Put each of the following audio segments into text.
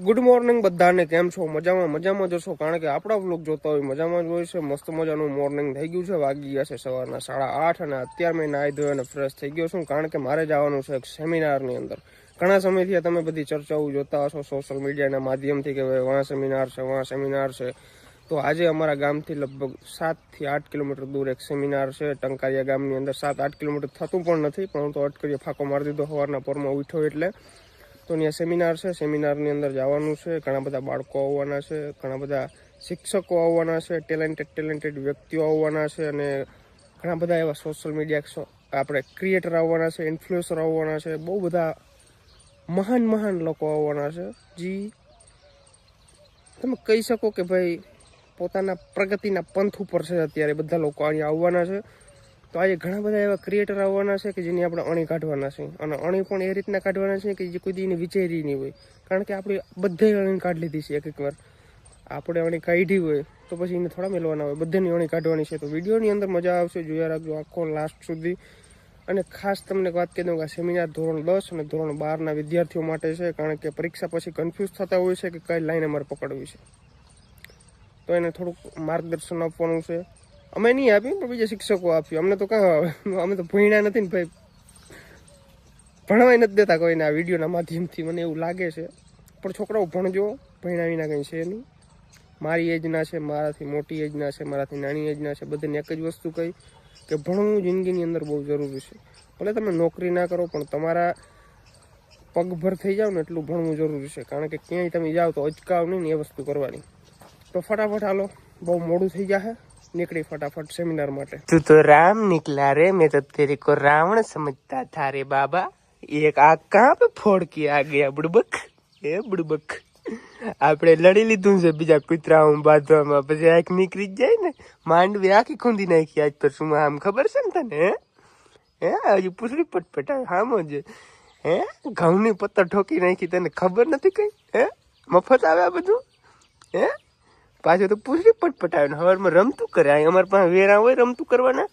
Good morning બધાને, કેમ છો? મજામાં જશો, કારણ કે આપણા વ્લોગ જોતા હોય મજામાં જ હોય છે. મસ્ત મજાનું મોર્નિંગ થઈ ગયું છે, વાગી ગયા છે સવારના 8:30 અને અત્યારે મેં નાહી ધોઈ અને ફ્રેશ થઈ ગયો છું, કારણ કે મારે જવાનું છે એક સેમિનારની અંદર. ઘણા સમયથી તમે બધી ચર્ચાઓ જોતા હશો સોશિયલ મીડિયાના માધ્યમથી કે વાં સેમિનાર છે. તો આજે અમારા ગામથી લગભગ 7 થી 8 કિલોમીટર દૂર એક સેમિનાર છે ટંકારિયા ગામની અંદર. 7-8 કિલોમીટર થતું પણ નથી, પણ તો અટકરીએ ફાંકો મારી દીધો સવારના પોરમાં ઉઠ્યો એટલે. તો ત્યાં સેમિનાર છે, સેમિનારની અંદર જવાનું છે. ઘણા બધા બાળકો આવવાના છે, ઘણા બધા શિક્ષકો આવવાના છે, ટેલેન્ટેડ વ્યક્તિઓ આવવાના છે અને ઘણા બધા એવા સોશિયલ મીડિયા આપણે ક્રિએટર આવવાના છે, ઇન્ફ્લુએન્સર આવવાના છે. બહુ બધા મહાન લોકો આવવાના છે. જી તમે કહી શકો કે ભાઈ પોતાના પ્રગતિના પંથ ઉપર છે અત્યારે બધા લોકો અહીંયા આવવાના છે. તો આજે ઘણા બધા એવા ક્રિએટર આવવાના છે કે જેની આપણે અણી કાઢવાના છે, અને અણી પણ એ રીતના કાઢવાના છે કે જે કોઈ દીની વિચારી નહીં હોય, કારણ કે આપણે બધે અણી કાઢી લીધી છે. એક વાર આપણે અણી કાઢી હોય તો પછી એને થોડા મેળવાના હોય, બધાની અણી કાઢવાની છે. તો વિડીયોની અંદર મજા આવશે, જોયા રાખજો આખો લાસ્ટ સુધી. અને ખાસ તમને વાત કહી દઉં કે આ સેમિનાર ધોરણ 10 અને ધોરણ 12ના વિદ્યાર્થીઓ માટે છે, કારણ કે પરીક્ષા પછી કન્ફ્યુઝ થતા હોય છે કે કઈ લાઈન અમારે પકડવી છે. તો એને થોડુંક માર્ગદર્શન આપવાનું છે. અમે નહીં આપ્યું પણ બીજા શિક્ષકો આપ્યું. અમને તો કાં આવે, અમે તો ભણ્યા નથી ને ભાઈ, ભણવાય નથી દેતા કોઈને આ વિડીયોના માધ્યમથી, મને એવું લાગે છે. પણ છોકરાઓ ભણજો, ભણ્યા વિના કંઈ છે નહીં. મારી એજના છે, મારાથી મોટી એજના છે, મારાથી નાની એજના છે, બધાને એક જ વસ્તુ કહી કે ભણવું જિંદગીની અંદર બહુ જરૂરી છે. ભલે તમે નોકરી ના કરો પણ તમારા પગભર થઈ જાવ ને એટલું ભણવું જરૂરી છે, કારણ કે ક્યાંય તમે જાઓ તો અચકાવ નહીં ને એ વસ્તુ કરવાની. તો ફટાફટ હાલો, બહુ મોડું થઈ જશે, निकली फटाफट सेमिनार માટે. तू तो राम निकला रे, मैं तो तेरे को रावण समझता था रे बाबा. एक आग कहाँ पे फोड़ के आ गया बुड़बक, ए बुड़बक. આપણે લડી લીધું છે બીજા કૂતરાઓ બાંધવામાં, પછી આંખ નીકળી જાય ને માંડવી આખી ખૂંદી નાખી આજ પર. શું આમ ખબર છે ને તને? હે હજુ પૂછડી પટપટા હામો છે. હે ઘઉંની પત્તર ઠોકી નાખી, તને ખબર નથી કઈ? હે મફત આવે આ બધું? હે પાછું તો પૂછડી પટપટાવે ને હવારમાં રમતું કરે. અહીં અમારે પાસે વેરા હોય રમતું કરવાના.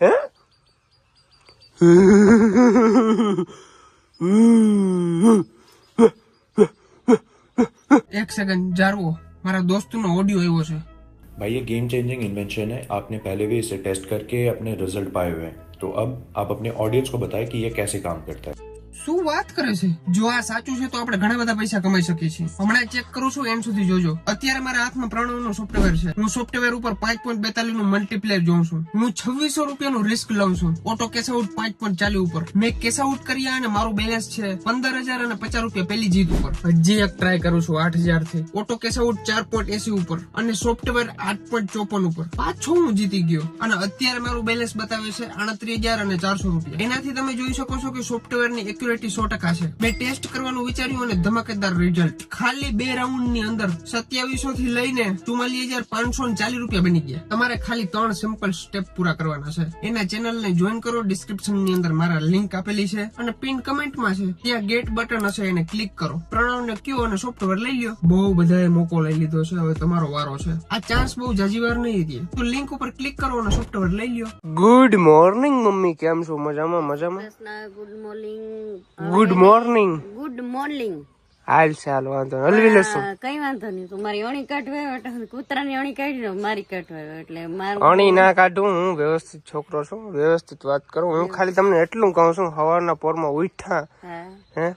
હે एक सेकंड जारवो, મારા દોસ્તનો ઓડિયો આવ્યો છે. भाई ये गेम चेंजिंग इन्वेंशन है, आपने पहले भी इसे टेस्ट करके अपने रिजल्ट पाए हुए हैं, तो अब आप अपने ऑडियंस को बताएं कि ये कैसे काम करता है. શું વાત કરે છે? જો આ સાચું છે તો આપણે ઘણા બધા પૈસા કમાઈ શકીએ છીએ. હમણાં ચેક કરું છું, એન્ડ સુધી જોજો. અત્યારે મારા હાથમાં પ્રણવનું સોફ્ટવેર છે. હું સોફ્ટવેર ઉપર 5.42 નું મલ્ટીપ્લેયર જોઉં છું. હું 2600 રૂપિયાનું રિસ્ક લઉં છું. ઓટો કેશ આઉટ 5.40 ઉપર મેં કેશ આઉટ કર્યા અને મારું બેલેન્સ છે 15,050 રૂપિયા પહેલી જીત ઉપર. હજી એક ટ્રાય કરું છું 8,000 થી. ઓટો કેશ આઉટ 4.80 ઉપર અને સોફ્ટવેર 8.54 ઉપર. પાછો હું જીતી ગયો અને અત્યારે મારું બેલેન્સ બતાવે છે 29,400 રૂપિયા. એનાથી તમે જોઈ શકો છો કે સોફ્ટવેરની એક્યુરેટી 100% છે. મેં ટેસ્ટ કરવાનું વિચાર્યું અને ધમાકેદાર રિઝલ્ટ. ખાલી 2 રાઉન્ડ ની અંદર 2700 થી લઈને 44,540 રૂપિયા બની ગયા. તમારે ખાલી 3 સિમ્પલ સ્ટેપ પૂરા કરવાના છે. એના ચેનલ ને જોઈન કરો, ડિસ્ક્રિપ્શન ની અંદર મારા લિંક આપેલી છે અને પિન કમેન્ટ માં છે, ત્યાં ગેટ બટન હશે, એને ક્લિક કરો. પ્રણવ ને કયો અને સોફ્ટવેર લઈ લ્યો. બહુ બધાએ મોકો લઈ લીધો છે, હવે તમારો વારો છે. આ ચાન્સ બહુ જાજી વાર નહીં દે, તો લિંક ઉપર ક્લિક કરો અને સોફ્ટવેર લઈ લ્યો. ગુડ મોર્નિંગ મમ્મી, કેમ છો? મજામાં? Good morning. Good morning. Good morning. હાલ ચાલ, વાંધો હલવી લેશું. કઈ વાંધો નહીં. તું મારી અણી કાઢવા એટલે કૂતરાની અણી કાઢી મારી કાઢવા એટલે મારું અણી ના કાઢું. હું વ્યવસ્થિત છોકરો છું, વ્યવસ્થિત વાત કરું. હું ખાલી તમને એટલું કહું છું, સવારના પોરમાં ઉઠ્યા હે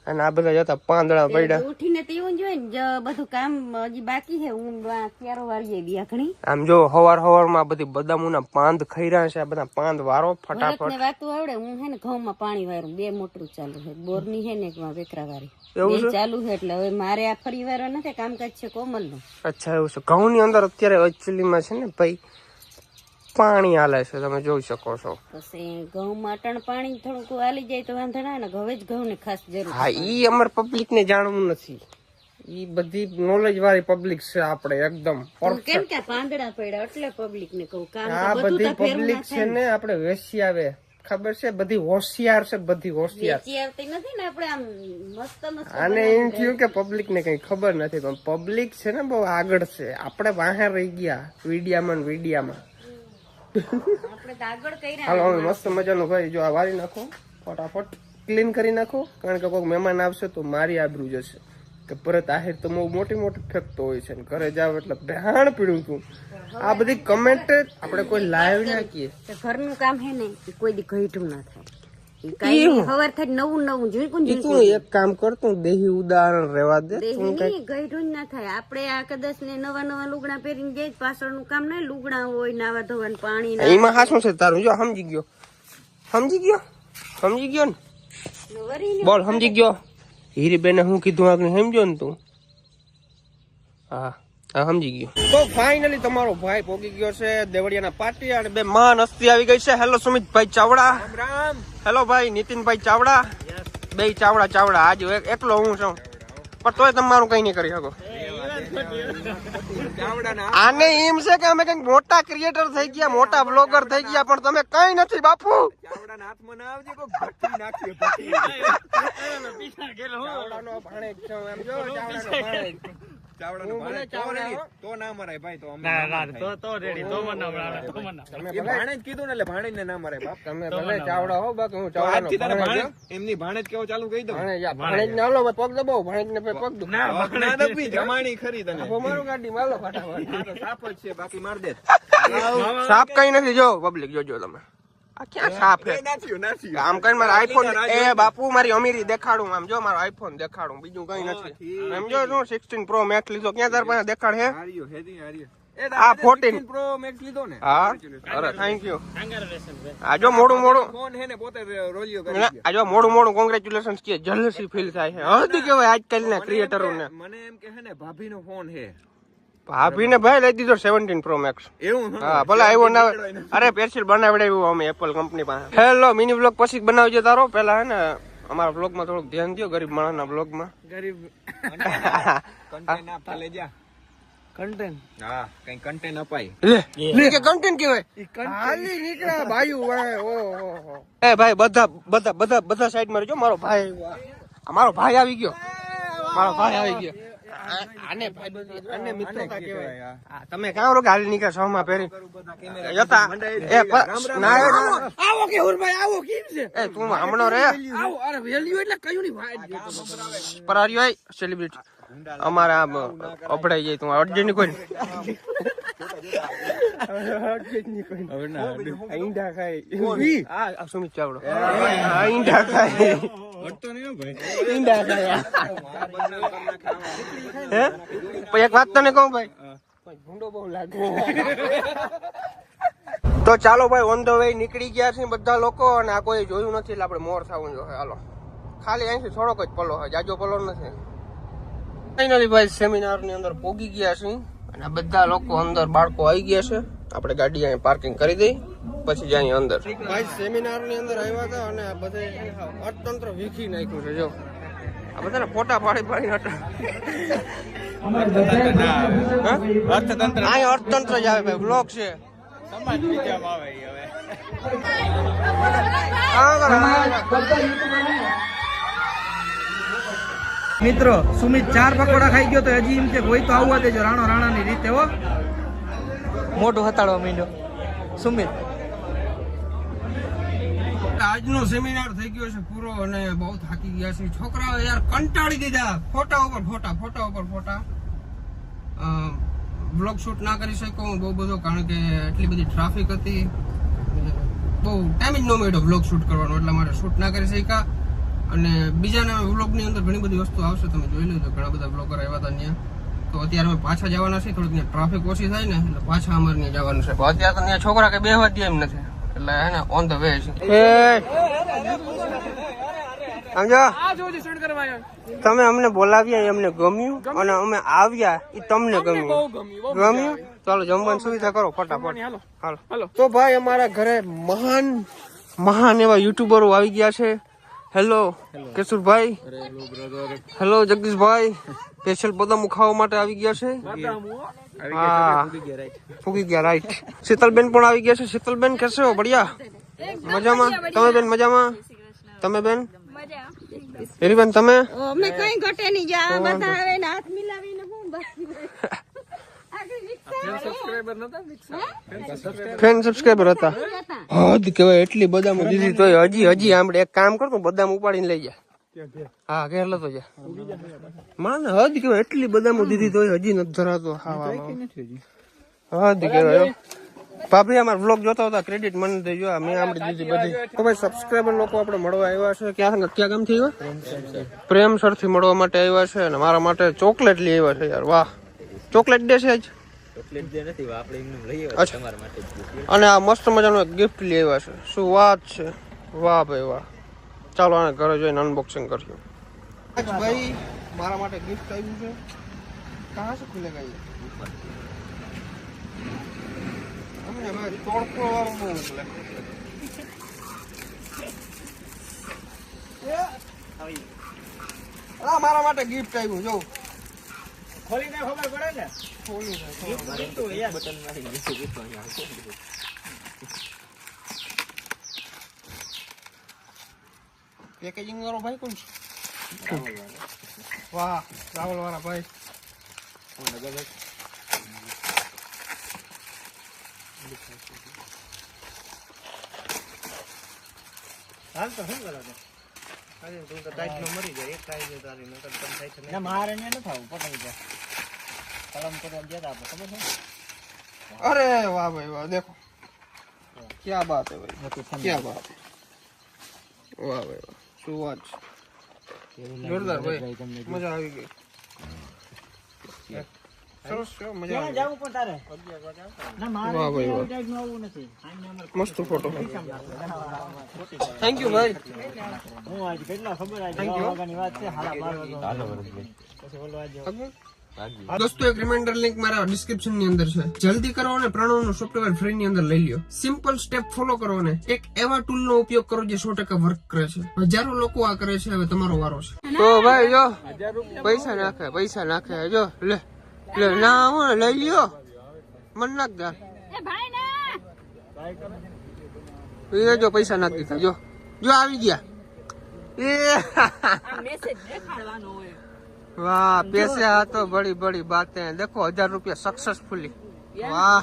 અને આ બધા જતા પાંદડા પડ્યા ઉઠીને તો એવું જોઈએ ને બધું કામ હજી બાકી છે. હું ક્યારો વાળીએ બિયાખણી. આમ જો હવારમાં બધી બદામોના પાંદ ખાઈ રહ્યા છે. આ બધા પાંદ વારો ફટાફટ. વાતું આવડે. હું હે ને ઘઉંમાં પાણી વાળું 2 મોટરું ચાલુ છે. બોરની છે ને એકમાં વેકરા વાળી બે ચાલુ છે. એટલે હવે મારે આ ફરી વાળો નથી, કામકાજ છે કોમલ નું. અચ્છા એવું છે. ઘઉં ની અંદર અત્યારે એકચ્યુઅલીમાં છે ને ભાઈ પાણી હાલે છે, તમે જોઈ શકો છો. પછી ઘઉં માટણ પાણી થોડુંક હાલી જાય તો વાંધો ના ને. હવે જ ઘઉં ને ખાસ જરૂર. હા, ઈ અમાર પબ્લિક ને જાણવું નથી. ઈ બધી નોલેજ વાળી પબ્લિક છે આપણે એકદમ પરફેક્ટ. કેમ કે પાંદડા પડ્યા એટલે પબ્લિક ને કહું. કામ આ બધી પબ્લિક છે ને આપણે વેસી આવે, ખબર છે? બધી હોશિયાર છે, બધી હોશિયાર. આવતી નથી ને આપણે આમ મસ્ત મસ્ત. આને એમ થયું કે પબ્લિક ને કઈ ખબર નથી, પણ પબ્લિક છે ને બહુ આગળ છે. આપણે બહાર રહી ગયા વિડિયામાં. હાલો મસ્ત મજાનું ભાઈ જો આ વારી નાખો, ફટાફટ ક્લીન કરી નાખો, કારણ કે કોઈ મહેમાન આવશે તો મારી આબરૂ જશે. કે ભરત આહિર તો બહુ મોટી મોટી ફેંકતો હોય છે ને ઘરે જાવ એટલે બેહાણ પીડું તું. આ બધી કમેન્ટ આપણે કોઈ લાઈવ નાખીએ તો ઘરનું કામ હે ને એ કોઈ દી ઘઈટું ના થાય. ઈ કાંઈ હવાર થાય નવું નવું જોઈકું તું એક કામ કરતું દેહી ઉદાહરણ રહેવા દે. ઘઈટું જ ના થાય. આપણે આ કદાચ ને નવા નવા લુગડા પહેરીને જઈએ પાછળનું કામ નહીં, લુગડા હોય નાવા ધોવાનું પાણી એમાં હાસું છે તારું? જો સમજી ગયો ને બોલ સમજી ગયો. હીરીબેને હું કીધું આગળ સમજો ને તું? હા સમજી ગયો. તો ફાઇનલી તમારો ભાઈ પોગી ગયો છે દેવળિયાના પાટી અને બે મહાન હસ્તી આવી ગઈ છે. હેલો સુમિતભાઈ ચાવડા. હેલો ભાઈ નીતિનભાઈ ચાવડા. બે ચાવડા આજે એકલો હું છું પણ તોય તમારું કઈ નહીં કરી શકો. આને એમ છે કે અમે કઈક મોટા ક્રિએટર થઈ ગયા, મોટા બ્લોગર થઈ ગયા, પણ તમે કઈ નથી બાપુ. ચાવડા હો બાકી હું ચાવડા એમની ભાણેજ કેવો ચાલુ કહી દઉં. ભાણેજ ને હાલો પગ દબાવો, ભાણેજ ને પગ દો મારું ગાડી માલો ફટાફટ. સાપ કઈ નથી જો પબ્લિક જોજો તમે. આ ક્યાં સાપ છે? આમ કઈ મારો આઈફોન એ બાપુ મારી અમીરી દેખાડું. આમ જો મારો આઈફોન દેખાડું, બીજું કઈ નથી. એમ જો શું 16 પ્રો મેક્સ લીધો. ક્યાં તાર પાસે દેખાડ હે? આ 14 પ્રો મેક્સ લીધો ને? હા અરે થેન્ક યુ. આ જો મોડું ફોન હે ને પોતે રોલિયો કરી દે. આ જો મોડું કોંગ્રેચ્યુલેશન્સ કે જલસી ફીલ થાય છે. હદ કેવાય આજકાલના ક્રિએટરોને. મને એમ કે હે ને ભાભીનો ફોન હે. ભાભીને ભાઈ લઈ દીધો 17 પ્રો મેક્સ. એવું? હા ભલે આવ્યો ના. અરે પેન્સિલ બનાવડાવ્યું અમે એપલ કંપની પાસે. હેલો મિની બ્લોગ પછી બનાવજો તારો. પેલા હે ને અમારા બ્લોગ માં થોડુંક ધ્યાન દો, ગરીબ માણસ ના બ્લોગ માં. ગરીબ કન્ટેન્ટ આપતા લે જા. કન્ટેન્ટ હા કઈ કન્ટેન્ટ અપાય લે કે કન્ટેન્ટ કહેવાય. હાલી નીકળ્યા ભાઈ. ઓહો એ ભાઈ બધા સાઈડ માં રહેજો. મારો ભાઈ આવી ગયો. આને ભાઈ મિત્રતા કહેવાય. તમે કાં રોગ હાલી નીકળે સહમાં પહેરી જતા એ આવો કે હુરભાઈ આવો કેમ છે? એ તું હમણો રે આવો. અરે વેલ્યુ એટલે કયું ની ભાઈ પરારી હોય સેલિબ્રિટી અમારે આમ અપડાઈ જાય. તું અર્જન્ટ કોઈ ઈંડા ખાય. સુમિત ચાવડો ઈંડા ખાય. એક વાત તને કહું ભાઈ, ભૂંડો બહુ લાગે. તો ચાલો ભાઈ ઓન ધ વે નીકળી ગયા છે બધા લોકો. અને આ કોઈ જોયું નથી એટલે આપણે મોર થવું જોઈએ. હાલો ખાલી અહીંથી થોડોક જ પલો હોય, જાજો પલો નથી. ફાઇનલી ભાઈ સેમિનાર ની અંદર પોગી ગયા છે અને બધા લોકો અંદર બાળકો આવી ગયા છે. આપણે ગાડી અહીં પાર્કિંગ કરી દઈ પછી જાય અંદર. ભાઈ સેમિનાર ની અંદર આવ્યા હતા અને આ બધે અર્થતંત્ર વીખી નાખ્યું છે. જો આ બધાને ફોટા પાડી અર્થતંત્ર જ આવે ભાઈ. બ્લોક છે મિત્રો. સુમિત 4 પકોડા ખાઈ ગયો તો હજી એમ કે કોઈ તો આવવા દેજો. રાણા ની રીતે હો મોઢું હતાડવા માંડ્યો સુમિત. આજનો સેમિનાર થઈ ગયો છે પૂરો અને બહુ થાકી ગયા છે છોકરાઓ. યાર કંટાળી દીધા. ફોટા ઉપર ફોટા. બ્લોગ શૂટ ના કરી શક્યો બહુ બધો, કારણ કે એટલી બધી ટ્રાફિક હતી. બહુ ટાઈમ જ ન મળ્યો બ્લોગ શૂટ કરવાનો, એટલા માટે શૂટ ના કરી શક્યા. અને બીજાના વ્લોગની અંદર ઘણી બધી વસ્તુ આવશે, તમે જોઈ લેજો. ઘણા બધા બ્લોગર આવ્યા હતા ત્યાં. તો અત્યારે અમે પાછા જવાના છે. થોડીક ત્યાં ટ્રાફિક ઓછી થાય ને એટલે પાછા અમારે ત્યાં જવાનું છે. અત્યારે તો ત્યાં છોકરા કે બેહવા દે એમ નથી, એટલે હે ને ઓન ધ વે છે. તમે અમને બોલાવ્યા અમને ગમ્યું અને અમે આવ્યા એ તમને ગમ્યું. ચાલો જમવાની સુવિધા કરો ફટાફટ. હાલો તો ભાઈ અમારા ઘરે મહાન એવા યુટ્યુબરો આવી ગયા છે. હેલો કેશુરભાઈ. હેલો જગદીશભાઈ. સ્પેશિયલ બદામ ખાવા માટે આવી ગયા છે. હા ફૂગી ગયા રાઈટ. શીતલબેન પણ આવી ગયા છે. શીતલબેન કેસે હો? બઢિયા મજામાં? તમે બેન મજામાં? તમે બેન હેરીબેન તમે? અમે કઈ ઘટે નહીં. જા બધા આવે ને હાથ મિલાવીને હું બાકી ફેન સબસ્ક્રાઇબર હતા. હદ કેવાય એટલી બદામ દીધી તો હજી આપણે એક કામ કરતું બદામ ઉપાડીને લઈ જાય. હા ઘેર લેતો જા માને હદ કેવાય એટલી બદામો દીધી તોય હજી નથી ધરાતો ખાવામાં હદ કેવાય ભાભી અમાર વ્લોગ જોતા હતા ક્રેડિટ મને દેજો મેં આમડી દીધી બધી તો ભાઈ સબસ્ક્રાઇબર લોકો આપણે મળવા આવ્યા છે ક્યાં ગામથી આવ્યા પ્રેમસર થી મળવા માટે આવ્યા છે અને મારા માટે ચોકલેટ લઈ આવ્યા છે યાર વાહ ચોકલેટ દે છે જ અને આ મસ્ત મજાનું એક ગિફ્ટ લઈ આવ્યા છે શું વાત છે વાહ ભાઈ વાહ ચાલો આને ઘરે જઈને અનબોક્સિંગ કરશું ભાઈ મારા માટે ગિફ્ટ આવ્યું છે કહાં સે ખુલેગા ये हमने भाई तोड़फोड़ वालों को मोकले આ મારા માટે ગિફ્ટ આવ્યું જો ખોલીને ખબર પડે ને ખોલીને તો યાર બટન મારી ગિફ્ટ પેકેજિંગ વાળો ભાઈ કોણ છે વાહ રાવલ વાળા ભાઈ હાલ તો શું કરો અરે તું તો ટાઈટ નો મરી જાય એક ટાઈટ છે તારી નકર તમ થાય છે ના મારે ને ન થાવું પતંગ છે કલમ કરવા દેતા આપણે ખબર છે અરે વાહ ભાઈ વાહ દેખો क्या बात है भाई क्या बात है वाह भाई वाह શું વાત છે જોરદાર ભાઈ મજા આવી ગઈ સરસ છે મજા આવી જાવું પણ તારે ના મારે ટાઈટ નો આવવું નથી મસ્ત ફોટો થેન્ક યુ ભાઈ હું આજ કેટલા ખબર આજ વાગાની વાત છે હાલા 12 વાગે પછી બોલવા આજો दोस्तों एक रिमाइंडर लिंक मारा डिस्क्रिप्शन ની અંદર છે જલ્દી કરો અને પ્રણવનું સોફ્ટવેર ફ્રી ની અંદર લઈ લ્યો સિમ્પલ સ્ટેપ ફોલો કરો ને એક એવા ટૂલ નો ઉપયોગ કરો જે 100% વર્ક કરે છે હજારો લોકો આ કરે છે હવે તમારો વારો છે તો ભાઈ જો પૈસા નાખે જો લે લે ના હું લઈ લ્યો મન નાખ દે એ ભાઈ ના એ જો પૈસા નાખ દીધા જો જો આવી ગયા એ આ મેસેજ દેખાડવાનો હોય वाह पैसे आ तो बड़ी बड़ी बातें देखो 1000 रुपया सक्सेसफुली वाह